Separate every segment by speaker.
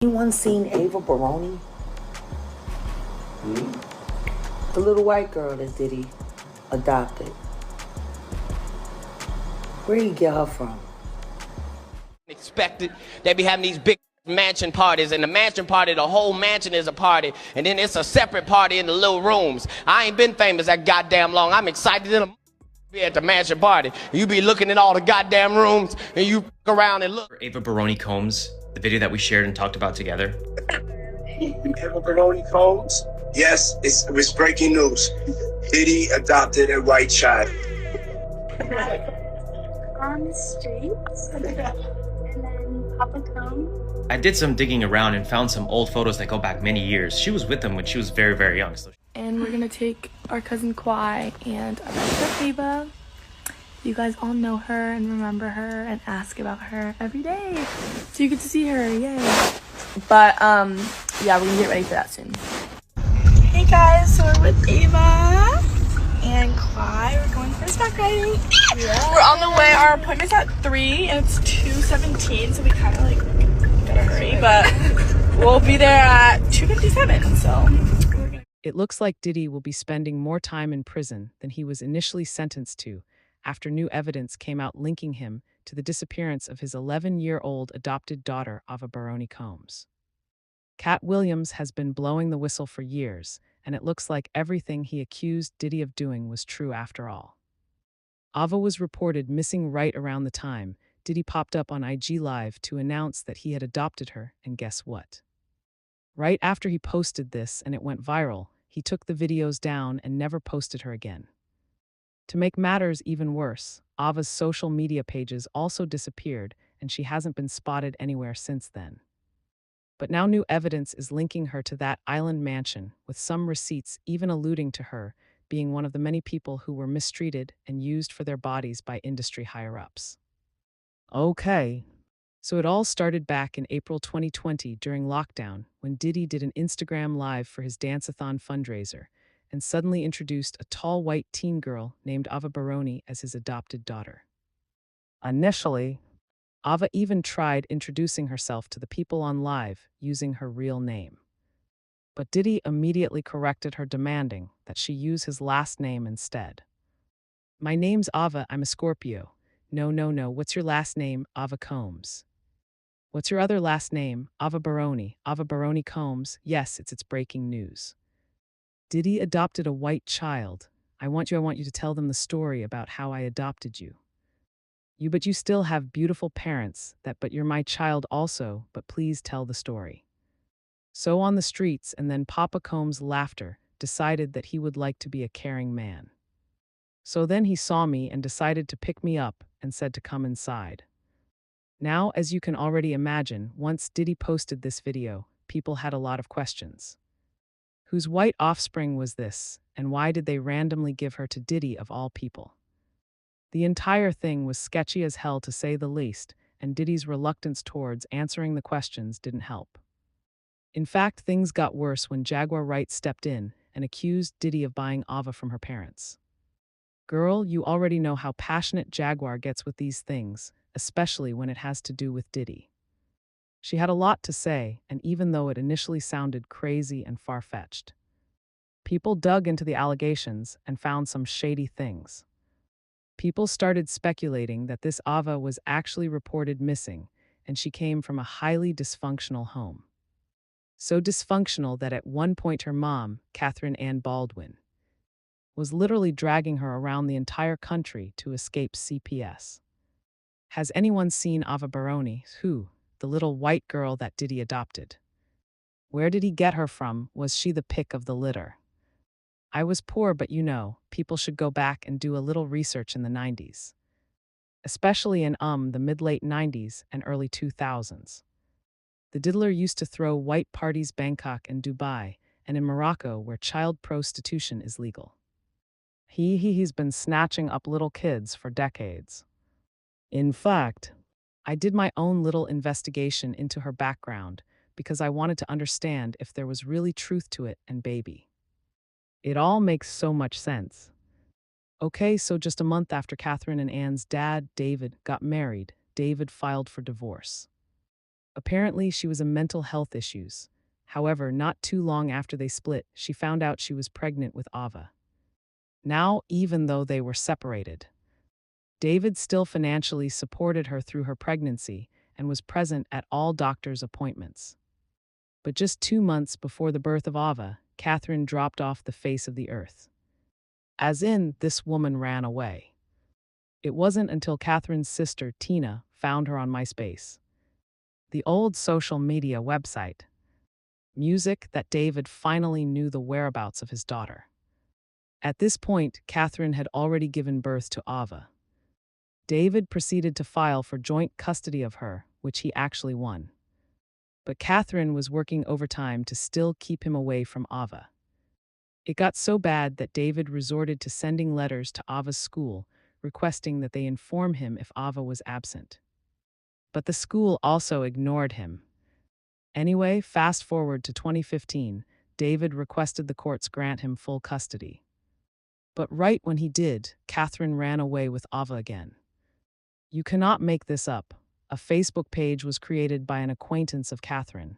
Speaker 1: Anyone seen Ava Baroni? The little white girl that Diddy adopted. Where'd he get her from?
Speaker 2: Expected. They be having these big mansion parties, and the mansion party, the whole mansion is a party, and then it's a separate party in the little rooms. I ain't been famous that goddamn long. I'm excited to be at the mansion party. You be looking at all the goddamn rooms, and you around and look.
Speaker 3: Ava Baroni Combs, the video that we shared and talked about together.
Speaker 4: Ava Baroni Combs? Yes, it was breaking news. Diddy adopted a white child.
Speaker 5: On the streets, and then Papa Cone.
Speaker 3: I did some digging around and found some old photos that go back many years. She was with him when she was very, very young.
Speaker 6: And we're gonna take our cousin Kwai and our best friend Ava. You guys all know her and remember her and ask about her every day, so you get to see her. Yay! But yeah, we're gonna get ready for that soon. Hey guys, so we're with Ava and Kwai. We're going horseback riding. Yeah. We're on the way. Our appointment's at 3 and it's 2:17, so we kind of like gotta hurry, but we'll be there at 2:57. So.
Speaker 7: It looks like Diddy will be spending more time in prison than he was initially sentenced to after new evidence came out linking him to the disappearance of his 11-year-old adopted daughter, Ava Baroni Combs. Katt Williams has been blowing the whistle for years, and it looks like everything he accused Diddy of doing was true after all. Ava was reported missing right around the time Diddy popped up on IG Live to announce that he had adopted her, and guess what? Right after he posted this and it went viral, he took the videos down and never posted her again. To make matters even worse, Ava's social media pages also disappeared and she hasn't been spotted anywhere since then. But now new evidence is linking her to that island mansion, with some receipts even alluding to her being one of the many people who were mistreated and used for their bodies by industry higher-ups. Okay. So it all started back in April 2020 during lockdown when Diddy did an Instagram Live for his Dance-a-thon fundraiser and suddenly introduced a tall white teen girl named Ava Baroni as his adopted daughter. Initially, Ava even tried introducing herself to the people on Live using her real name. But Diddy immediately corrected her, demanding that she use his last name instead. "My name's Ava, I'm a Scorpio." No, what's your last name? Ava Combs. What's your other last name? Ava Baroni. Ava Baroni Combs. Yes, it's breaking news. Diddy adopted a white child. I want you to tell them the story about how I adopted you. But you still have beautiful parents, but you're my child also, but please tell the story. So on the streets, and then Papa Combs' laughter decided that he would like to be a caring man. So then he saw me and decided to pick me up and said to come inside. Now, as you can already imagine, once Diddy posted this video, people had a lot of questions. Whose white offspring was this, and why did they randomly give her to Diddy of all people? The entire thing was sketchy as hell, to say the least, and Diddy's reluctance towards answering the questions didn't help. In fact, things got worse when Jaguar Wright stepped in and accused Diddy of buying Ava from her parents. Girl, you already know how passionate Jaguar gets with these things, especially when it has to do with Diddy. She had a lot to say, and even though it initially sounded crazy and far-fetched, people dug into the allegations and found some shady things. People started speculating that this Ava was actually reported missing, and she came from a highly dysfunctional home. So dysfunctional that at one point her mom, Catherine Ann Baldwin, was literally dragging her around the entire country to escape CPS. Has anyone seen Ava Baroni, the little white girl that Diddy adopted? Where did he get her from? Was she the pick of the litter? I was poor, but people should go back and do a little research in the 90s. Especially in the mid-late 90s and early 2000s. The diddler used to throw white parties Bangkok and Dubai, and in Morocco where child prostitution is legal. He's been snatching up little kids for decades. In fact, I did my own little investigation into her background because I wanted to understand if there was really truth to it, and baby, it all makes so much sense. Okay, so just a month after Catherine and Ann's dad, David, got married, David filed for divorce. Apparently, she was in mental health issues. However, not too long after they split, she found out she was pregnant with Ava. Now, even though they were separated, David still financially supported her through her pregnancy and was present at all doctor's appointments. But just 2 months before the birth of Ava, Catherine dropped off the face of the earth. As in, this woman ran away. It wasn't until Catherine's sister, Tina, found her on MySpace, the old social media website, music, that David finally knew the whereabouts of his daughter. At this point, Catherine had already given birth to Ava. David proceeded to file for joint custody of her, which he actually won. But Catherine was working overtime to still keep him away from Ava. It got so bad that David resorted to sending letters to Ava's school, requesting that they inform him if Ava was absent. But the school also ignored him. Anyway, fast forward to 2015, David requested the courts grant him full custody. But right when he did, Catherine ran away with Ava again. You cannot make this up. A Facebook page was created by an acquaintance of Catherine,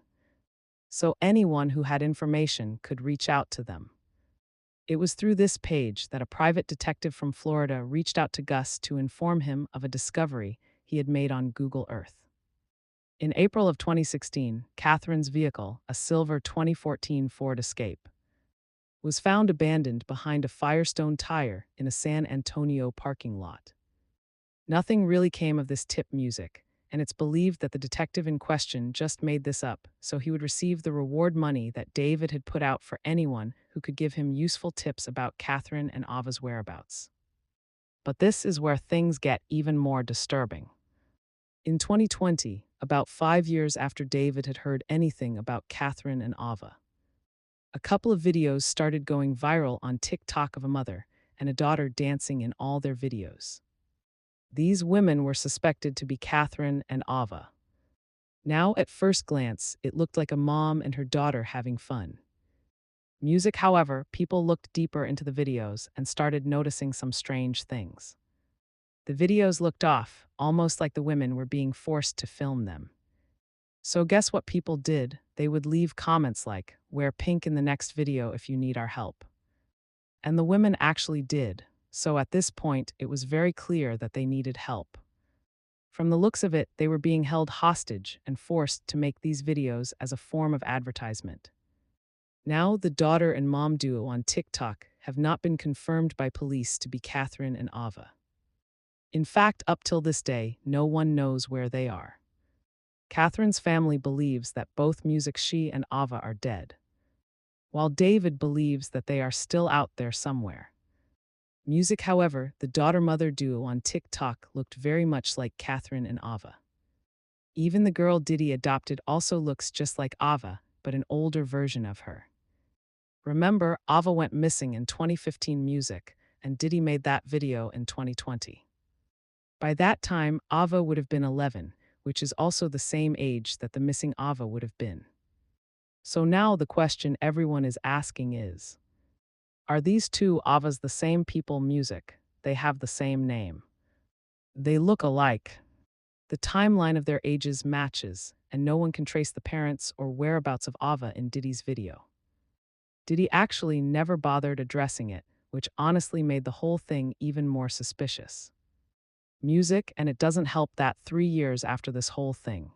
Speaker 7: so anyone who had information could reach out to them. It was through this page that a private detective from Florida reached out to Gus to inform him of a discovery he had made on Google Earth. In April of 2016, Catherine's vehicle, a silver 2014 Ford Escape, was found abandoned behind a Firestone tire in a San Antonio parking lot. Nothing really came of this tip music, and it's believed that the detective in question just made this up so he would receive the reward money that David had put out for anyone who could give him useful tips about Catherine and Ava's whereabouts. But this is where things get even more disturbing. In 2020, about 5 years after David had heard anything about Catherine and Ava, a couple of videos started going viral on TikTok of a mother and a daughter dancing in all their videos. These women were suspected to be Catherine and Ava. Now, at first glance, it looked like a mom and her daughter having fun. Music, however, people looked deeper into the videos and started noticing some strange things. The videos looked off, almost like the women were being forced to film them. So guess what people did? They would leave comments like, "Wear pink in the next video if you need our help." And the women actually did. So at this point, it was very clear that they needed help. From the looks of it, they were being held hostage and forced to make these videos as a form of advertisement. Now, the daughter and mom duo on TikTok have not been confirmed by police to be Catherine and Ava. In fact, up till this day, no one knows where they are. Catherine's family believes that both Music She and Ava are dead, while David believes that they are still out there somewhere. Music, however, the daughter-mother duo on TikTok looked very much like Catherine and Ava. Even the girl Diddy adopted also looks just like Ava, but an older version of her. Remember, Ava went missing in 2015 Music, and Diddy made that video in 2020. By that time, Ava would have been 11, which is also the same age that the missing Ava would have been. So now the question everyone is asking is, are these two Avas the same people? Music? They have the same name. They look alike. The timeline of their ages matches, and no one can trace the parents or whereabouts of Ava in Diddy's video. Diddy actually never bothered addressing it, which honestly made the whole thing even more suspicious. Music, and it doesn't help that 3 years after this whole thing,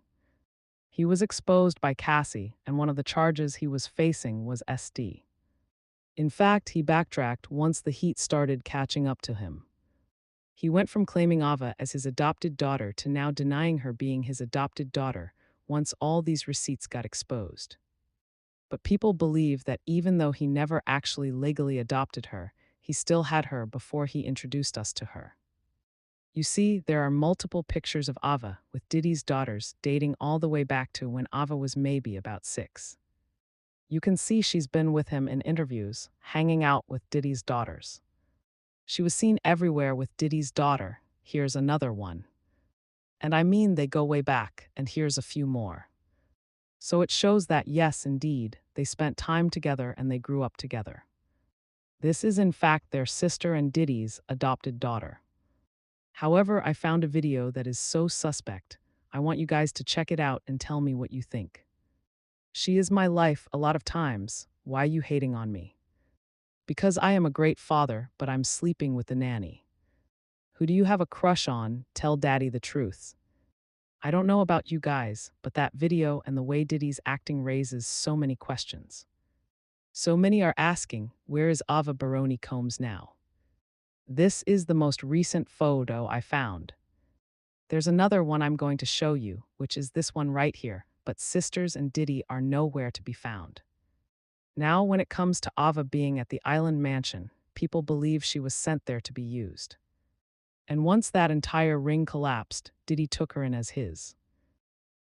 Speaker 7: he was exposed by Cassie, and one of the charges he was facing was SD. In fact, he backtracked once the heat started catching up to him. He went from claiming Ava as his adopted daughter to now denying her being his adopted daughter once all these receipts got exposed. But people believe that even though he never actually legally adopted her, he still had her before he introduced us to her. You see, there are multiple pictures of Ava with Diddy's daughters dating all the way back to when Ava was maybe about 6. You can see she's been with him in interviews, hanging out with Diddy's daughters. She was seen everywhere with Diddy's daughter. Here's another one. And I mean, they go way back, and here's a few more. So it shows that yes, indeed, they spent time together and they grew up together. This is in fact their sister and Diddy's adopted daughter. However, I found a video that is so suspect, I want you guys to check it out and tell me what you think. She is my life a lot of times. Why you hating on me? Because I am a great father, but I'm sleeping with the nanny. Who do you have a crush on? Tell daddy the truth. I don't know about you guys, but that video and the way Diddy's acting raises so many questions. So many are asking, where is Ava Baroni Combs now? This is the most recent photo I found. There's another one I'm going to show you, which is this one right here, but sisters and Diddy are nowhere to be found. Now, when it comes to Ava being at the island mansion, people believe she was sent there to be used. And once that entire ring collapsed, Diddy took her in as his.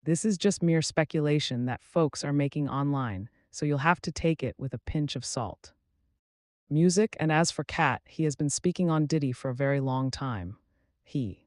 Speaker 7: This is just mere speculation that folks are making online, so you'll have to take it with a pinch of salt. Music, and as for Katt, he has been speaking on Diddy for a very long time. He